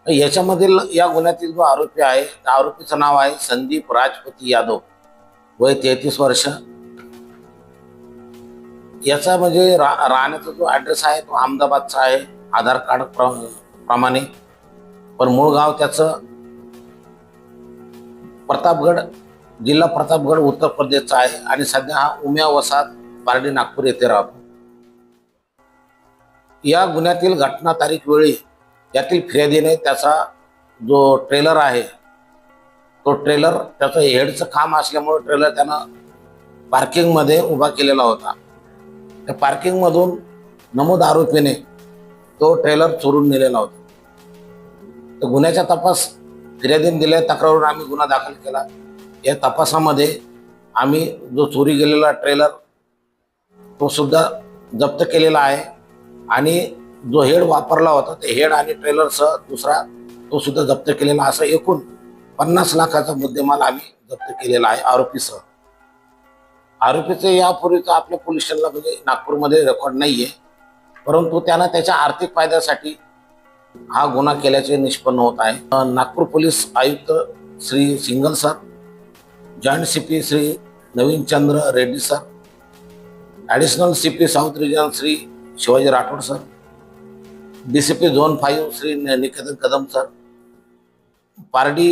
याच्यामधील या गुन्ह्यातील जो आरोपी आहे त्या आरोपीचं नाव आहे संदीप राजपती यादव, वय 33 वर्ष. याचा म्हणजे राहण्याचा जो ॲड्रेस आहे तो अहमदाबादचा आहे आधार कार्ड प्रमाणे, पण मूळ गाव त्याचं प्रतापगड, जिल्हा प्रतापगड, उत्तर प्रदेशचा आहे आणि सध्या हा उम्या वसाहत पारडी नागपूर येथे राहतो. या गुन्ह्यातील घटना तारीख वेळी यातील फिर्यादीने त्याचा जो ट्रेलर आहे तो ट्रेलर त्याचं हेडचं काम असल्यामुळे ट्रेलर त्यानं पार्किंगमध्ये उभा केलेला होता. त्या पार्किंगमधून नमूद आरोपीने तो ट्रेलर चोरून नेलेला होता. तर गुन्ह्याचा तपास फिर्यादीने दिल्या तक्रारीवरून आम्ही गुन्हा दाखल केला. या तपासामध्ये आम्ही जो चोरी गेलेला ट्रेलर तो सुद्धा जप्त केलेला आहे आणि जो हेड वापरला होता ते हेड आणि ट्रेलरसह दुसरा तो सुद्धा जप्त केलेला, असं एकूण 50 लाखाचा मुद्देमाल आम्ही जप्त केलेला आहे आरोपीसह. आरोपीचे यापूर्वीचा आपल्या पोलीस स्टेशनला म्हणजे नागपूरमध्ये रेकॉर्ड नाहीये, परंतु त्यानं त्याच्या आर्थिक फायद्यासाठी हा गुन्हा केल्याचे निष्पन्न होत आहे. नागपूर पोलीस आयुक्त Shri Singal sir, joint CP Shri Navin Chandra Reddy sir, additional CP south region Shri Shivaji Rathod sir, DCP zone 5 Shri Niketan Kadam sir, Pardi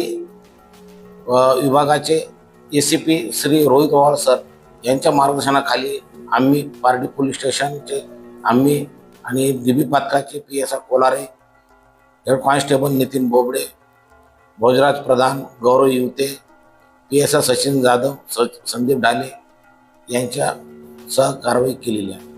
विभागाचे एसीपी श्री रोहित वाळ सर यांच्या मार्गदर्शनाखाली आम्ही पारडी पोलीस स्टेशनचे आम्ही आणि डीबी पथकाचे PSI Kolare, head constable Nitin Bobde, Bhojraj Pradhan, Gaurav Yuvate, PSI Sachin Jadhav, Sandeep Dhale यांच्या सह कारवाई केलेली आहे.